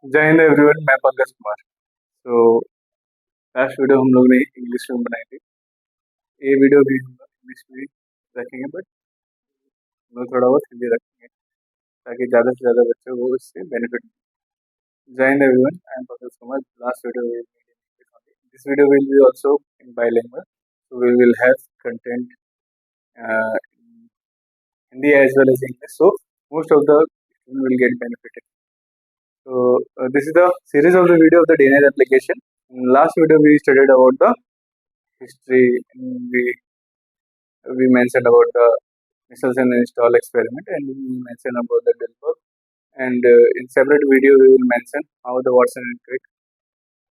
जय हिंद एवरीवन, मैं पंकज कुमार। तो लास्ट वीडियो हम लोग ने इंग्लिश में बनाई थी। ये वीडियो भी हम लोग इंग्लिश में रखेंगे, बट हम लोग थोड़ा बहुत हिंदी रखेंगे ताकि ज़्यादा से ज़्यादा बच्चों को इससे बेनिफिट मिले। जय Hind everyone, I am Pankaj Kumar. Last video will be in English only. This video will be also in bilingual, so we will have content in Hindi as well as English. So most of the students will get benefited. So this is the series of the video of the DNA replication. In last video we studied about the history. We mentioned about the Michelson install experiment, and we mentioned about the Delphi. And in separate video we will mention how the Watson and Crick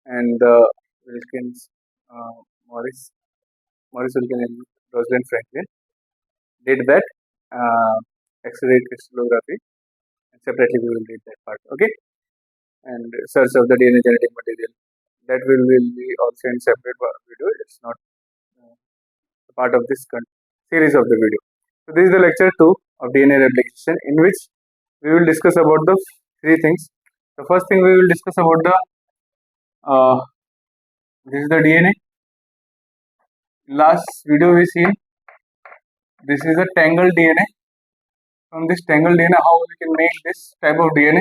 and the Wilkins, Morris Wilkins and Rosalind Franklin did that X-ray crystallography, and separately we will read that part. Okay, and search of the DNA genetic material, that will be also in separate video. It's not part of this series of the video. So this is the lecture 2 of DNA replication, in which we will discuss about the three things. The first thing we will discuss about the this is the DNA. Last video we seen this is a tangled DNA. From this tangled DNA, how we can make this type of DNA,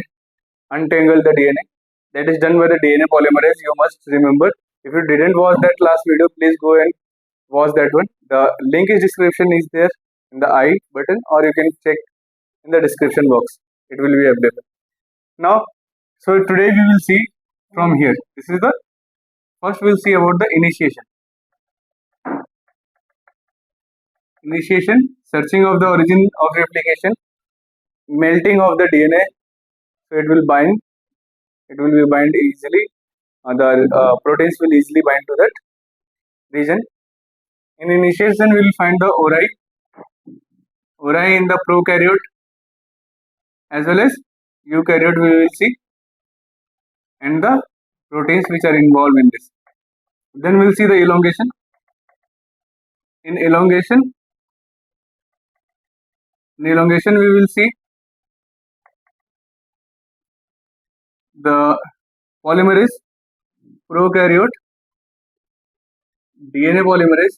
untangle the DNA. That is done by the DNA polymerase. You must remember. If you didn't watch that last video, please go and watch that one. The link is description is there in the I button, or you can check in the description box. It will be available. Now, so today we will see from here. This is the first we'll see about the initiation. Initiation, searching of the origin of replication, melting of the DNA, so it will bind. It will be bind easily. The proteins will easily bind to that region. In initiation, we will find the ori in the prokaryote as well as eukaryote. We will see, and the proteins which are involved in this. Then we'll see the elongation. In elongation, we will see the polymerase, prokaryote, DNA polymerase,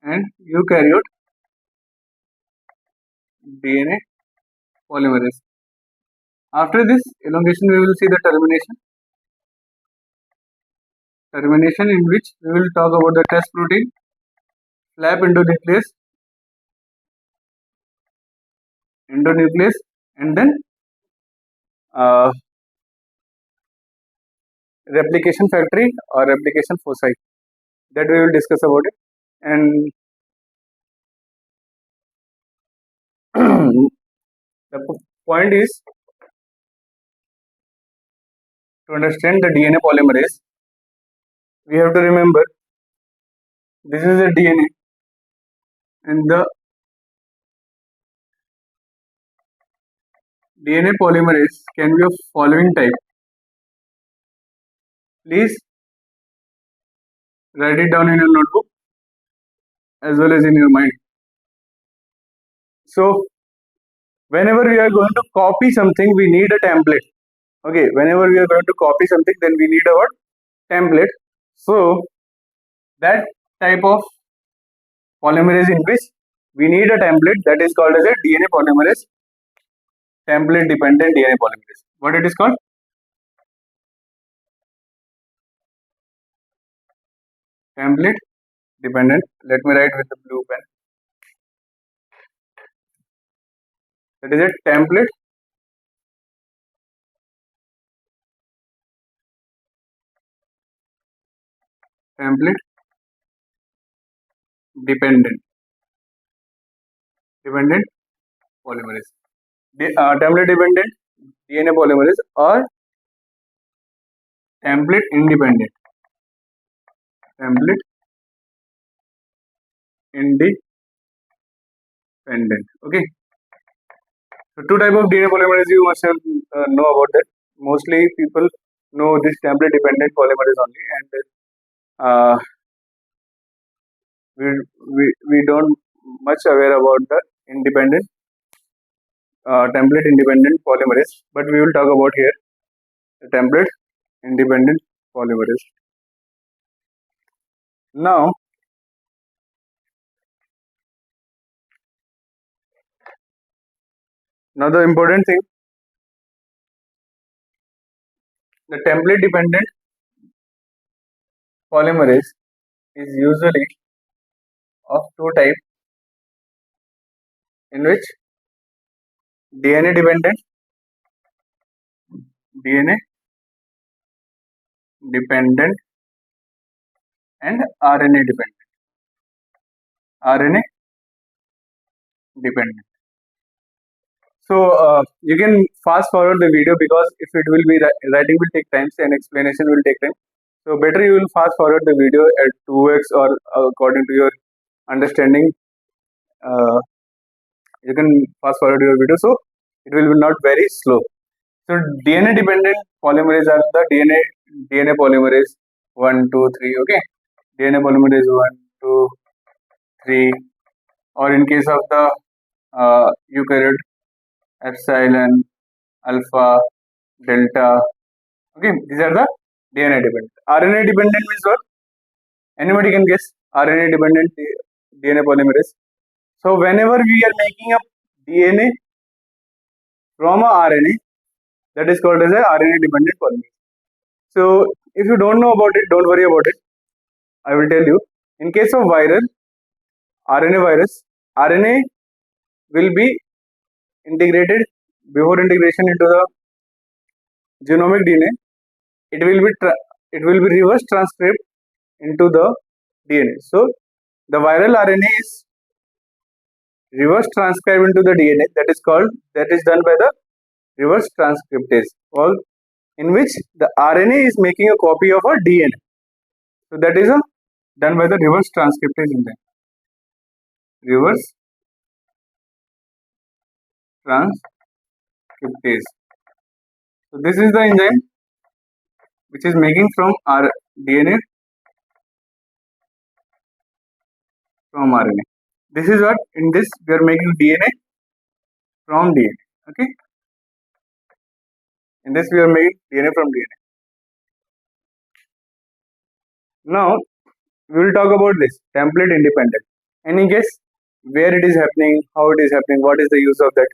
and eukaryote, DNA polymerase. After this elongation, we will see the termination. Termination, in which we will talk about the test protein, flap endonuclease, and then replication factory or replication foci. That we will discuss about it. And the point is to understand the DNA polymerase. We have to remember this is a DNA, and the DNA polymerase can be of following type. Please write it down in your notebook as well as in your mind. So whenever we are going to copy something, we need a template. Okay, whenever we are going to copy something, then we need our template. So that type of polymerase in which we need a template, that is called as a DNA polymerase, template dependent DNA polymerase. What it is called? Template dependent. Let me write with the blue pen. That is a template dependent polymerase. Template dependent DNA polymerase or template independent. Okay. So two type of DNA polymerase you must have know about that. Mostly people know this template dependent polymerase only, and we don't much aware about the independent template independent polymerase, but we will talk about here the template independent polymerase. Now, the important thing, the template dependent polymerase is usually of two types, in which DNA dependent, DNA dependent and RNA dependent. RNA dependent. So you can fast forward the video, because if it will be writing will take time and explanation will take time. So better you will fast forward the video at 2x or according to your understanding. You can fast forward your video, so it will be not very slow. So DNA dependent polymerase are the DNA polymerase 1, 2, 3. Okay, DNA polymerase 1, 2, 3, or in case of the eukaryote, epsilon, alpha, delta. Okay, these are the DNA dependent. RNA dependent means what? Anybody can guess? RNA dependent DNA polymerase. So whenever we are making up DNA from a RNA, that is called as a RNA dependent polymerase. So if you don't know about it, don't worry about it. I will tell you. In case of viral RNA virus, RNA will be integrated before integration into the genomic DNA. It will be reverse transcribed into the DNA. So the viral RNA is reverse transcribed into the DNA. That is done by the reverse transcriptase, or in which the RNA is making a copy of a DNA. So that is done by the reverse transcriptase enzyme. Reverse transcriptase. So this is the enzyme which is making from our DNA from RNA. This is what, in this we are making DNA from DNA. Okay. In this we are making DNA from DNA. Now we will talk about this template independent. Any guess where it is happening, how it is happening, what is the use of that?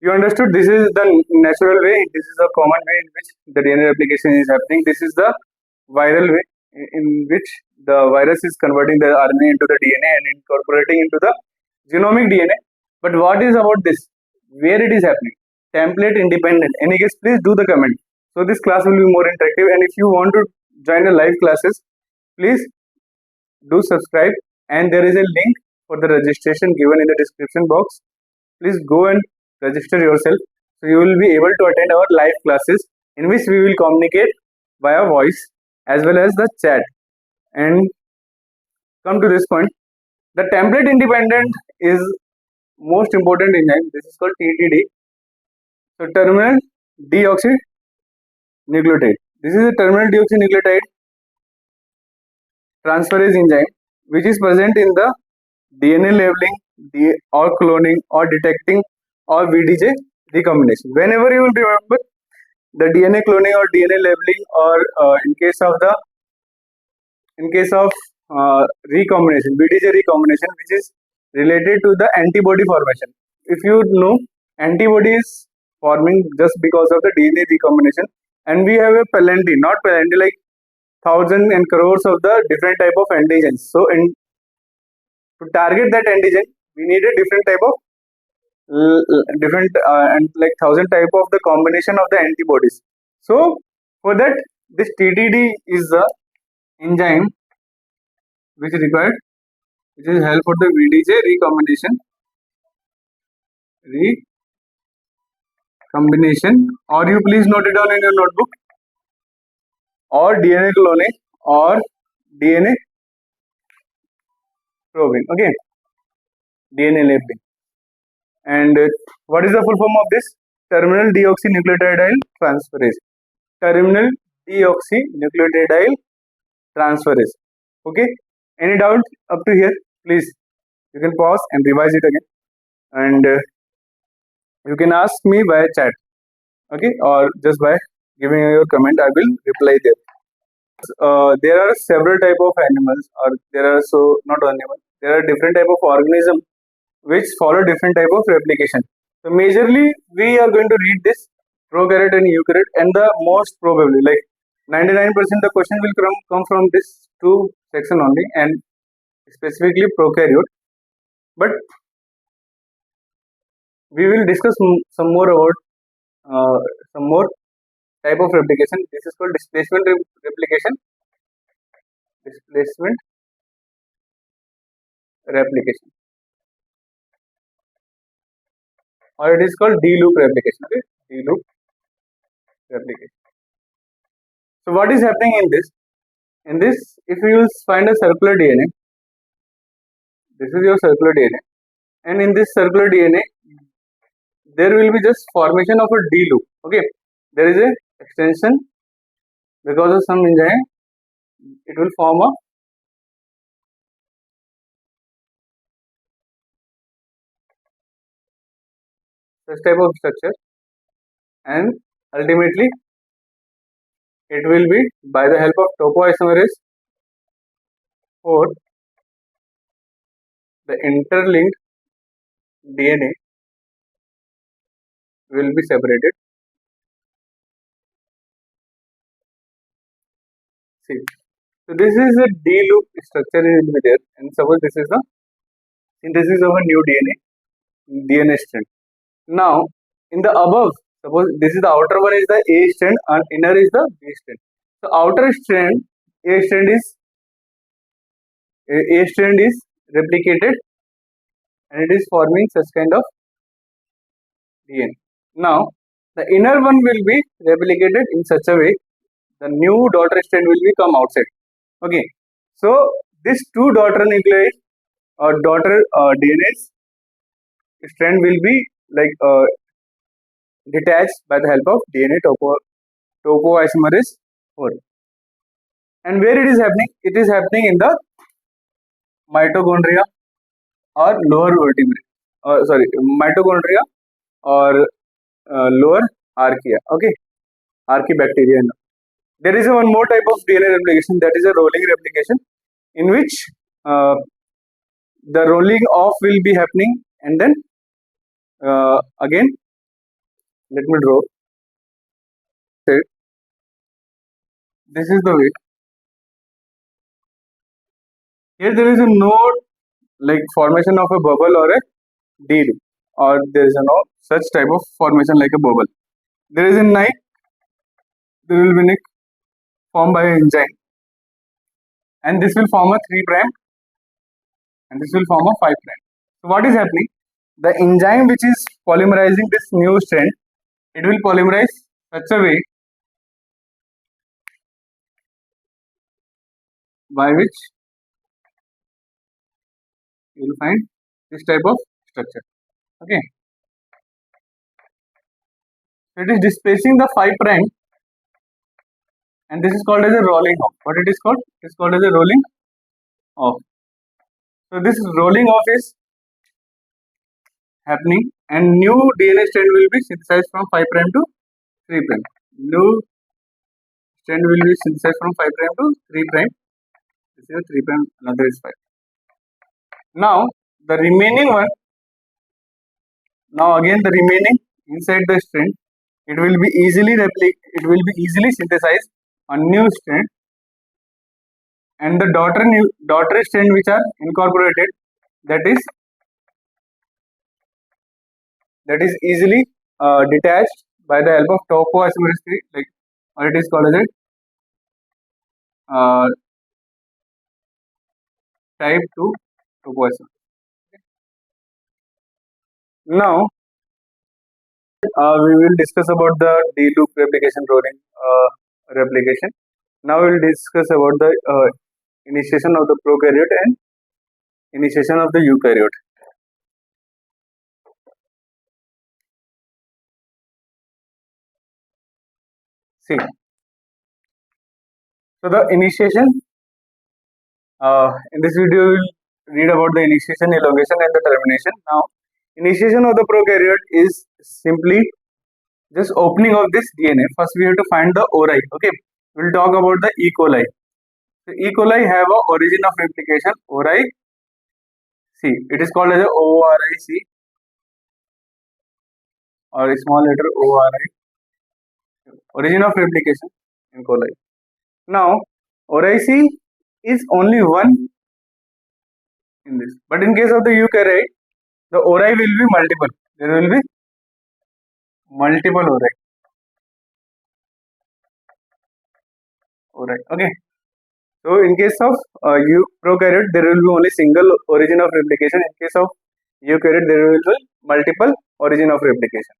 You understood? This is the natural way. This is the common way in which the DNA replication is happening. This is the viral way in which the virus is converting the RNA into the DNA and incorporating into the genomic DNA. But what is about this? Where it is happening? Template independent. Any guess? Please do the comment. So this class will be more interactive. And if you want to join the live classes, please do subscribe. And there is a link for the registration given in the description box. Please go and register yourself, so you will be able to attend our live classes, in which we will communicate via voice as well as the chat. And come to this point, the template independent is most important enzyme. This is called TTD. So terminal deoxynucleotide. This is a terminal deoxynucleotide transferase enzyme which is present in the DNA labeling or cloning or detecting or VDJ recombination. Whenever you will remember the DNA cloning or DNA labeling, or in case of recombination, VDJ recombination, which is related to the antibody formation. If you know, antibody is forming just because of the DNA recombination, and we have a plenty, not plenty, like thousands and crores of the different type of antigens. So to target that antigen, we need a different type of and like 1,000 type of the combination of the antibodies. So for that, this TTD is the enzyme which is required, which is help for the VDJ recombination, or you please note it down in your notebook, or DNA cloning or DNA probing. Okay, DNA labeling. And what is the full form of this? Terminal deoxynucleotide transferase. Terminal deoxynucleotide transferase. Okay. Any doubt up to here? Please, you can pause and revise it again. And You can ask me via chat, okay, or just by giving your comment. I will reply there. There are several type of animals, or there are so not animals. There are different type of organism which follow different type of replication. So majorly we are going to read this prokaryote and eukaryote, and the most probably like 99% the question will come from this two section only, and specifically prokaryote. But we will discuss some more about uh, some more type of replication. This is called displacement replication, displacement replication, or it is called D-loop replication. Okay, D-loop replication. So what is happening in this? In this, if you will find a circular DNA, this is your circular DNA, and in this circular DNA, there will be just formation of a D loop. Okay, there is a extension because of some enzyme. It will form a such type of structure, and ultimately it will be by the help of topoisomerase 4, the interlinked DNA will be separated. See, so this is a D loop structure will be there, and suppose this is the synthesis of a new DNA strand. Now, in the above, suppose this is the outer one is the A strand and inner is the B strand. So outer strand, A strand is A strand is replicated, and it is forming such kind of DNA. Now, the inner one will be replicated in such a way the new daughter strand will be come outside. Okay, so this two daughter nuclei or daughter DNA strand will be like detached by the help of DNA topoisomerase 4. And where it is happening? It is happening in the mitochondria or lower vertebrae. Sorry, mitochondria or lower archaea. Okay, archaebacteria. There is one more type of DNA replication, that is a rolling replication, in which the rolling off will be happening, and then again, let me draw. This is the way. Here there is a no like formation of a bubble or a deal, or there is no such type of formation like a bubble. There is a nick, there will be nick formed by an enzyme, and this will form a 3 prime, and this will form a 5 prime. So what is happening? The enzyme which is polymerizing this new strand, it will polymerize such a way by which you will find this type of structure. Okay, so it is displacing the 5 prime, and this is called as a rolling off. What it is called? It is called as a rolling off. So this rolling off is happening, and new DNA strand will be synthesized from 5 prime to 3 prime. New strand will be synthesized from 5 prime to 3 prime. This is 3 prime, another is 5. Now the remaining one, now again the remaining inside the strand, it will be easily synthesized on new strand, and the daughter strand which are incorporated, that is easily detached by the help of topoisomerase 3, like, or it is called as a type 2 topoisomerase. Now we will discuss about the D-loop replication rolling replication. Now we will discuss about the initiation of the prokaryote and initiation of the eukaryote. See, so the initiation, in this video we will read about the initiation, elongation and the termination. Now Initiation of the prokaryote is simply just opening of this DNA. First, we have to find the ori. Okay, we'll talk about the E. coli. So E. coli have a origin of replication ori C. It is called as a ORIC or a small letter ORI. Origin of replication in coli. Now, ORIC is only one in this, but in case of the eukaryote, the ori will be multiple. There will be multiple ori. Okay. So in case of prokaryote, there will be only single origin of replication. In case of eukaryote, there will be multiple origin of replication.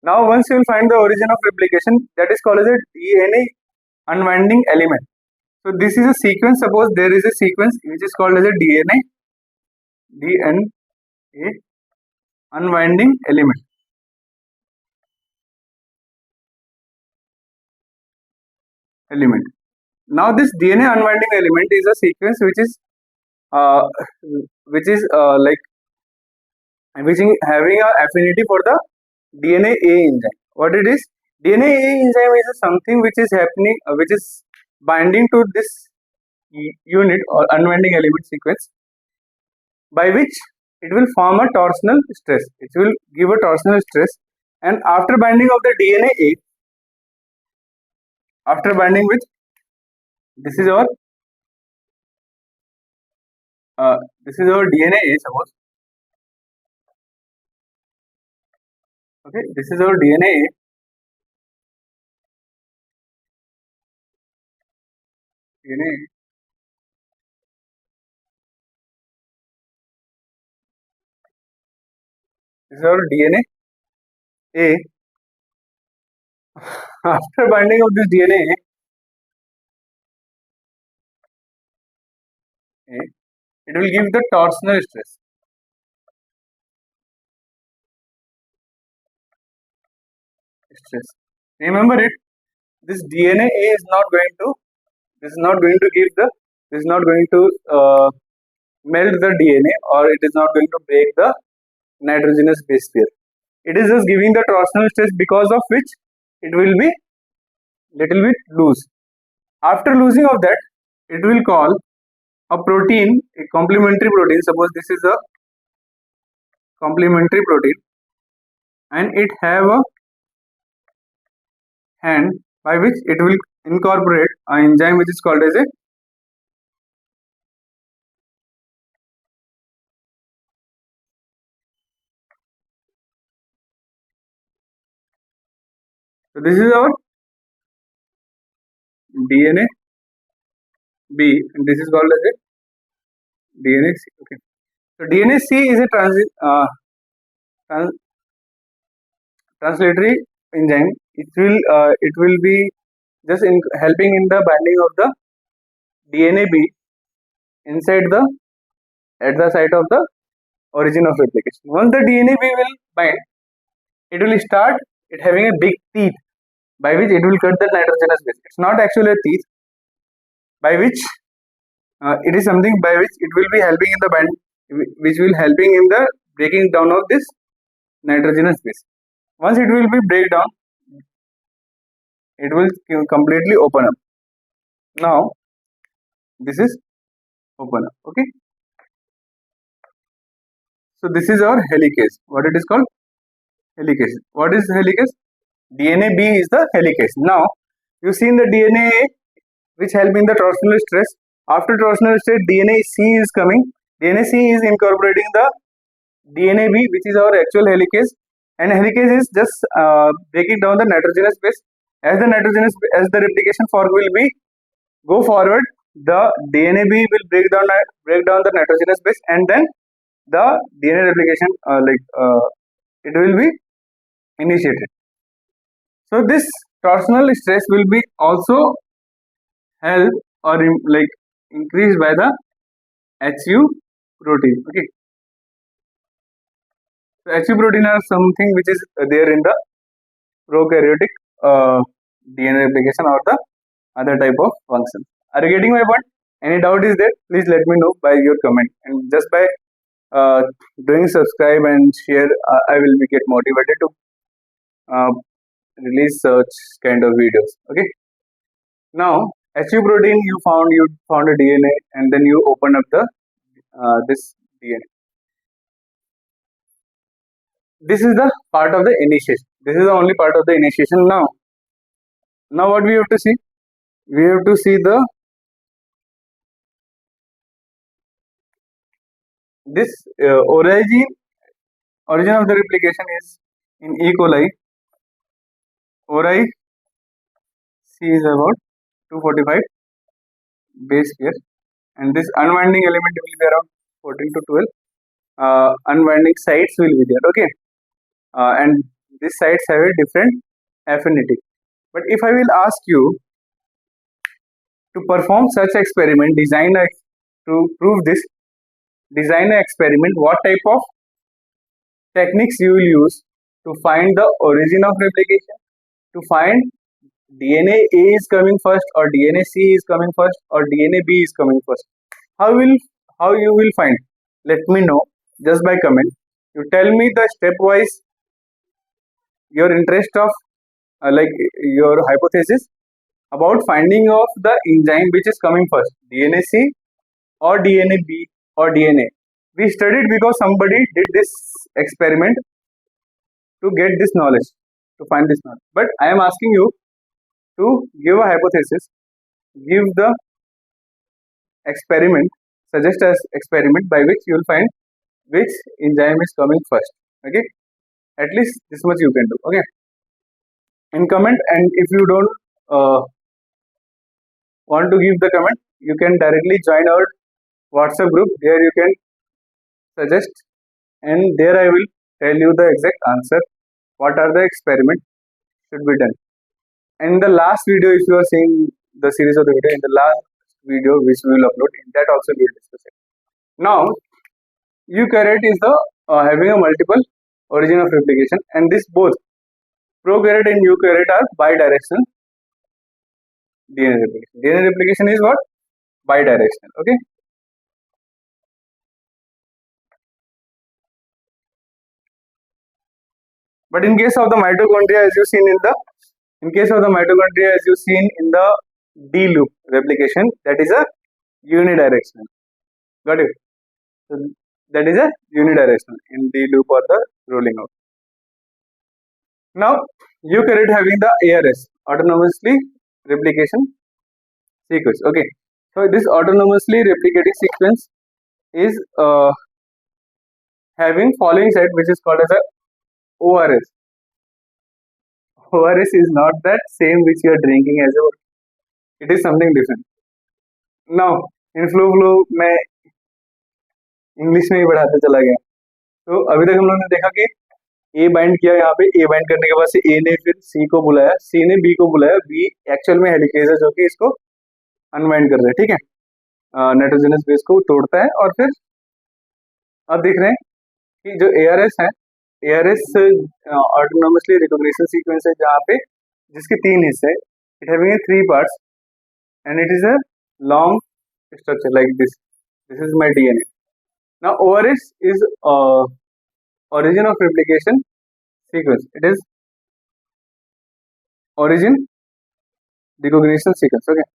Now, once you will find the origin of replication, that is called as a DNA unwinding element. So this is a sequence. Suppose there is a sequence which is called as a DNA unwinding element. Now this DNA unwinding element is a sequence which is like which is having a affinity for the DNA A enzyme. What it is? DNA A enzyme is something which is happening, which is binding to this unit or unwinding element sequence, by which it will form a torsional stress. It will give a torsional stress, and after binding of the DNA A, after binding with this is our DNA A, suppose. Okay, this is our DNA A. DNA A. This is our DNA A. After binding of this DNA A, it will give the torsional stress. Remember it. This DNA A is not going to. This is not going to give the. This is not going to melt the DNA, or it is not going to break the nitrogenous base pair. It is just giving the torsional stress, because of which it will be little bit loose. After losing of that, it will call a protein, a complementary protein. Suppose this is a complementary protein, and it have a hand by which it will incorporate an enzyme which is called as a so this is our DNA B, and this is called as a DNA C. Okay, so DNA C is a translatory enzyme. It will be just helping in the binding of the DNA B inside at the site of the origin of replication. Once the DNA B will bind, it will start it having a big teeth, by which it will cut the nitrogenous base. It's not actually a teeth, by which it is something by which it will be helping in the bind, which will helping in the breaking down of this nitrogenous base. Once it will be break down, it will completely open up. Now this is open up. Okay, so this is our helicase. What it is called? Helicase. What is helicase? DNA B is the helicase. Now you see in the DNA A, which help in the torsional stress. After torsional stress, DNA C is coming. DNA C is incorporating the DNA B, which is our actual helicase, and helicase is just breaking down the nitrogenous base. As the replication fork will be go forward, the DNA B will break down the nitrogenous base, and then the DNA replication it will be initiated. So this torsional stress will be also help or increased by the HU protein. Okay, so HU protein are something which is there in the prokaryotic DNA replication or the other type of function. Are you getting my point? Any doubt is there? Please let me know by your comment, and just by doing subscribe and share, I will be get motivated to uh, release such kind of videos. Okay. Now, HU protein, you found a DNA, and then you open up the this DNA. This is the part of the initiation. This is the only part of the initiation. Now what we have to see? We have to see this origin of the replication is in E. coli. Ori C is about 245 base pair, and this unwinding element will be around 14 to 12. Unwinding sites will be there. Okay, and these sites have a different affinity. But if I will ask you to perform such experiment, to prove this, design an experiment, what type of techniques you will use to find the origin of replication, to find DNA A is coming first, or DNA C is coming first, or DNA B is coming first. How you will find? Let me know just by comment. You tell me the stepwise your interest of like your hypothesis about finding of the enzyme which is coming first, DNA C or DNA B or DNA. We studied because somebody did this experiment to get this knowledge, to find this knowledge. But I am asking you to give a hypothesis, give the experiment, suggest as experiment by which you will find which enzyme is coming first. Okay, at least this much you can do. Okay, in comment, and if you don't want to give the comment, you can directly join our WhatsApp group. There you can suggest, and there I will tell you the exact answer. What are the experiments should be done? And in the last video, if you are seeing the series of the video, in the last video which we will upload, in that also we will discuss it. Now, eukaryote is the having a multiple origin of replication, and this both prokaryote and eukaryote are bidirectional DNA replication. DNA replication is what? Bidirectional. Okay. But in case of the mitochondria, as you seen in the D loop replication, that is a unidirectional. Got it? So that is a unidirectional in D loop or the rolling out. Now, eukaryote having the ARS, autonomously replication sequence. Okay, so this autonomously replicating sequence is having following site, which is called as a ORS. ORS is not that same which you are drinking as a, it is something different. Now, in flow मैं English में ही बढ़ाते चला गया. तो अभी तक हम लोगों ने देखा कि ए बाइंड किया, यहाँ पे ए बाइंड करने के बाद से ए ने फिर सी को बुलाया, सी ने बी को बुलाया, बी एक्चुअल में हेलिकेज है जो कि इसको अनवाइंड कर रहा है. ठीक है, नाइट्रोजनस बेस को तोड़ता है, और फिर अब देख रहे हैं कि जो ARS है, ARS ऑटोनोमसली रिकॉग्निशन सीक्वेंस है, जहाँ पे जिसके 3 हिस्से, it having 3 parts and it is a long structure like this. This is my DNA. Now ORS is origin of replication sequence. It is origin recognition sequence. Okay,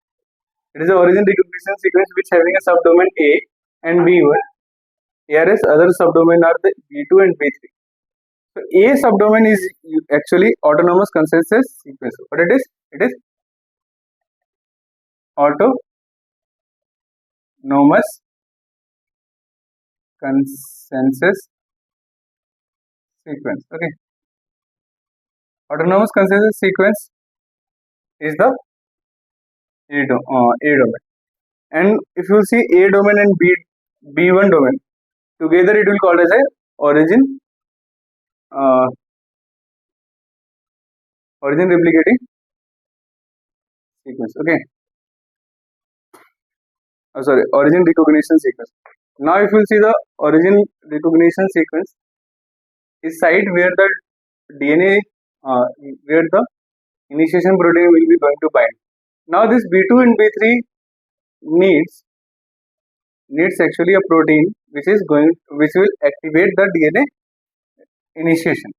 it is a origin recognition sequence which having a subdomain A and B1. ARS other subdomain are the B2 and B3. So A subdomain is actually autonomous consensus sequence. What it is? It is autonomous consensus sequence. Okay, autonomous consensus sequence is the A domain, and if you see A domain and B1 domain together, it will called as a origin replicating sequence. Okay, origin recognition sequence. Now if you see the origin recognition sequence is site where the DNA where the initiation protein will be going to bind. Now this B2 and B3 needs actually a protein which will activate the DNA initiation.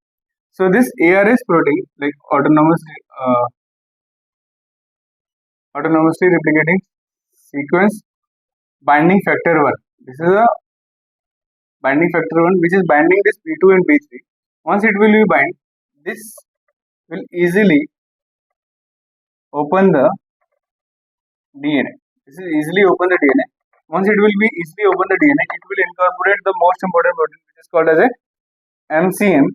So this ARS protein, like autonomously replicating sequence binding factor 1. This is a binding factor 1 which is binding this B2 and B3. Once it will be bind, this will easily open the DNA. This is easily open the DNA. Once it will be easily open the DNA, it will incorporate the most important protein which is called as a MCM.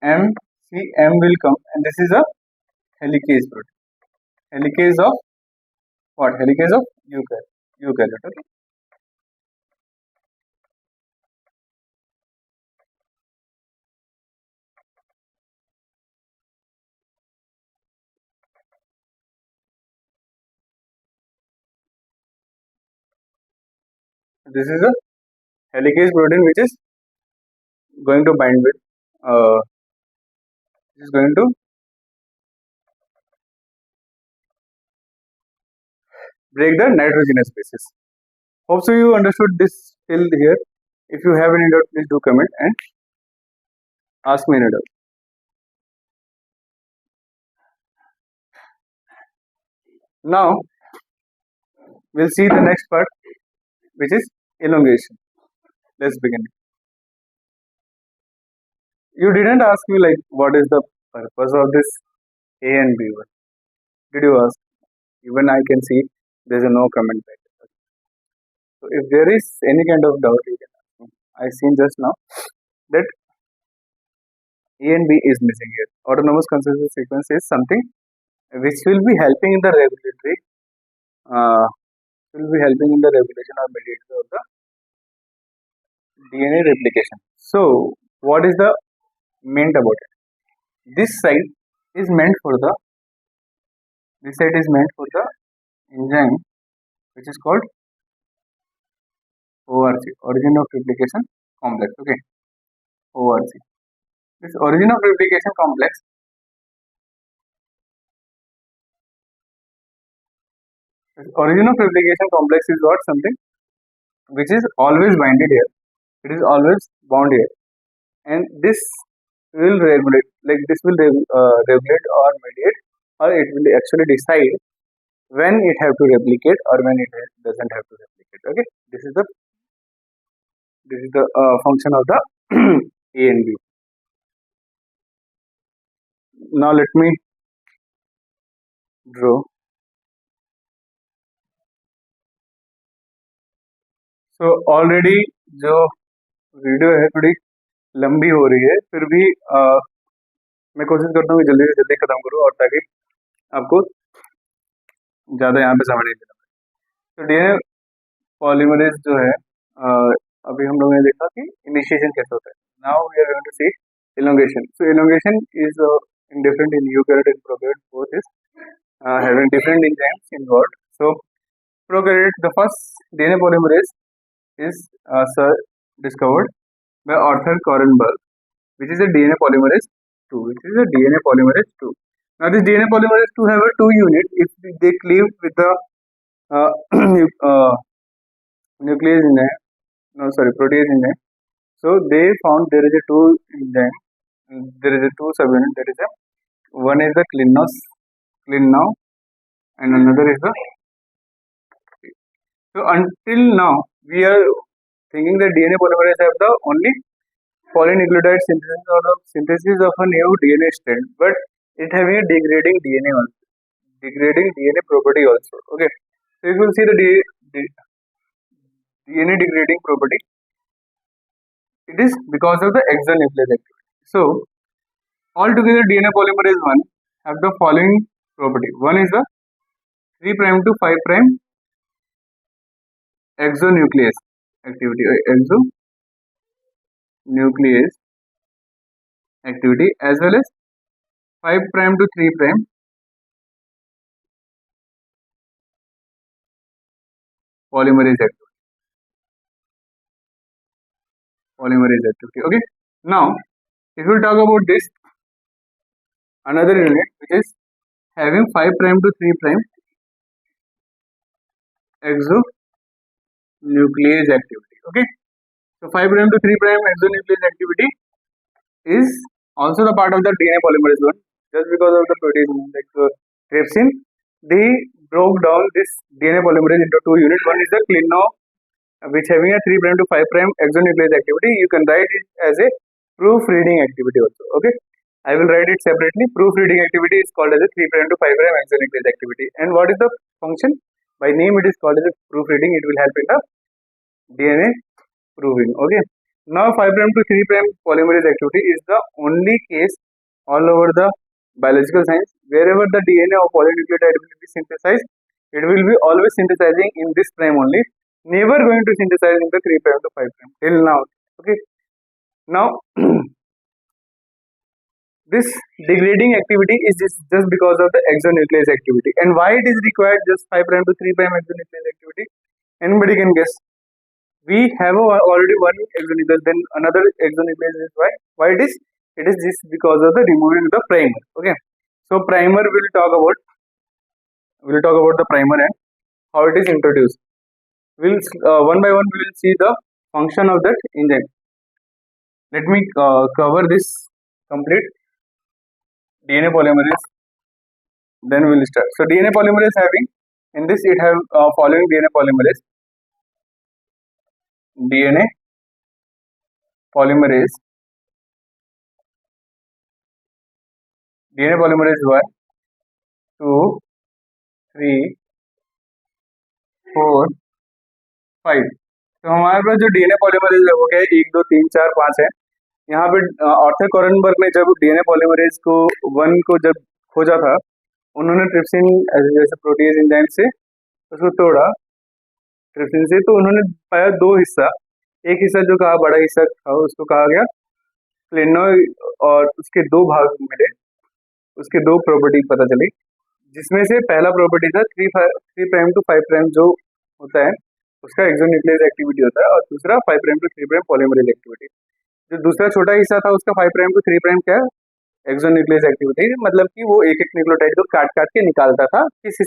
MCM will come, and this is a helicase protein. Helicase of what? Helicase of eukaryote. Okay. This is a helicase protein which is going to bind with is going to break the nitrogenous bases. Hope so you understood this till here. If you have any doubt, please do comment and ask me any doubt. Now we'll see the next part, which is elongation. Let's begin. You didn't ask me like what is the purpose of this A and B1. Did you ask? Even I can see there's a no comment back. So if there is any kind of doubt, you can ask me. I seen just now that A and B is missing here. Autonomous consensus sequence is something which will be helping in the regulatory, regulation or mediation of the DNA replication. So what is the meant about it? This site is meant for the enzyme which is called ORC, origin of replication complex. Okay, ORC. This origin of replication complex is what? Something which is always binded here. It is always bound here, and this will regulate, like this will regulate or mediate, or it will actually decide when it have to replicate or when it doesn't have to replicate. Okay, this is the function of the A and B. Now let me draw. So already जो video है थोड़ी लंबी हो रही है, फिर भी मैं कोशिश करता हूँ कि जल्दी से जल्दी खत्म करूँ, और ताकि आपको ज़्यादा यहाँ पे समय नहीं देना पड़े। तो डीएनए पॉलीमरेज जो है, अभी हम लोगों ने देखा कि इनिशिएशन कैसे होता है. Now we are going to see elongation. So elongation is indifferent in eukaryote and prokaryote. Both is having different enzymes involved. So prokaryote, the first DNA polymerase is discovered by Arthur Kornberg, which is a DNA polymerase 2. Now this DNA polymerase 2 have a 2 unit. If they cleave with the nuclease protease enzyme. So they found there is a 2 enzyme. There is a 2 subunit. That is one is the clinnow, and another is the. So until now we are thinking that DNA polymerase have the only polynucleotide synthesis or the synthesis of a new DNA strand, but it having a degrading DNA property also. Okay, so if you see the DNA degrading property, it is because of the exonuclease activity. So altogether DNA polymerase 1 have the following property. One is the 3' to 5' exonuclease activity, as well as 5' to 3' polymerase activity. Okay, now if we talk about this another unit which is having 5' to 3' nuclease activity. Okay, so 5 prime to 3 prime exonuclease activity is also the part of the DNA polymerase one. Just because of the protease like trypsin, they broke down this DNA polymerase into two units. One is the clino, which having a 3 prime to 5 prime exonuclease activity. You can write it as a proofreading activity also. Okay, I will write it separately. Proofreading activity is called as a 3 prime to 5 prime exonuclease activity. And what is the function? By name it is called as a proofreading. It will help in the DNA proving. Okay, now 5 prime to 3 prime polymerase activity is the only case all over the biological science wherever the DNA or polynucleotide will be synthesized, it will be always synthesizing in this prime only, never going to synthesize in the 3 prime to 5 prime till now. Okay, now this degrading activity is just because of the exonuclease activity. And why it is required just 5 prime to 3 prime exonuclease activity? Anybody can guess? We have already one exonuclease, then another exonuclease is why it is? It is just because of the removing the primer. Okay, so primer we'll talk about the primer and how it is introduced. We'll one by one we will see the function of that enzyme. Let me cover this complete DNA polymerase, then we'll start. So DNA polymerase having in this it have following DNA polymerase DNA polymerase 1, 2, 3, 4, 5. तो हमारे पास जो DNA polymerase हो गया 1, 2, 3, 4, 5 है. यहाँ पे Arthur कॉरनबर्ग ने जब डीएनए पॉलीमरेज को 1 को जब खोजा था, उन्होंने ट्रिप्सिन जैसे प्रोटीज एंजाइम से उसको तोड़ा ट्रिप्सिन से, तो उन्होंने पाया दो हिस्सा. एक हिस्सा जो कहा बड़ा हिस्सा था उसको कहा गया क्लिनो, और उसके दो भाग मिले, उसके दो प्रॉपर्टी पता चली, जिसमें से पहला प्रॉपर्टी था 3 प्राइम टू 5 प्राइम जो होता है उसका एक्सोन्यूक्लियस एक्टिविटी होता है, और दूसरा 5 prime to 3 prime polymerase activity. जो दूसरा छोटा हिस्सा था उसका 5 प्राइम टू 3 प्राइम क्या एक्सोन्यूक्लियस एक्टिविटी, मतलब कि वो एक एक न्यूक्लियोटाइड को काट काट के निकालता था किस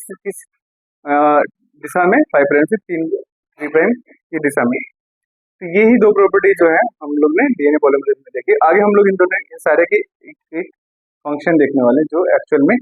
दिशा में, 5 प्राइम से 3 प्राइम की दिशा में. तो यही दो प्रॉपर्टी जो है हम लोग ने डीएनए पॉलीमरेज में देखी. आगे हम लोग इन दोनों सारे के एक फंक्शन देखने वाले जो एक्चुअल में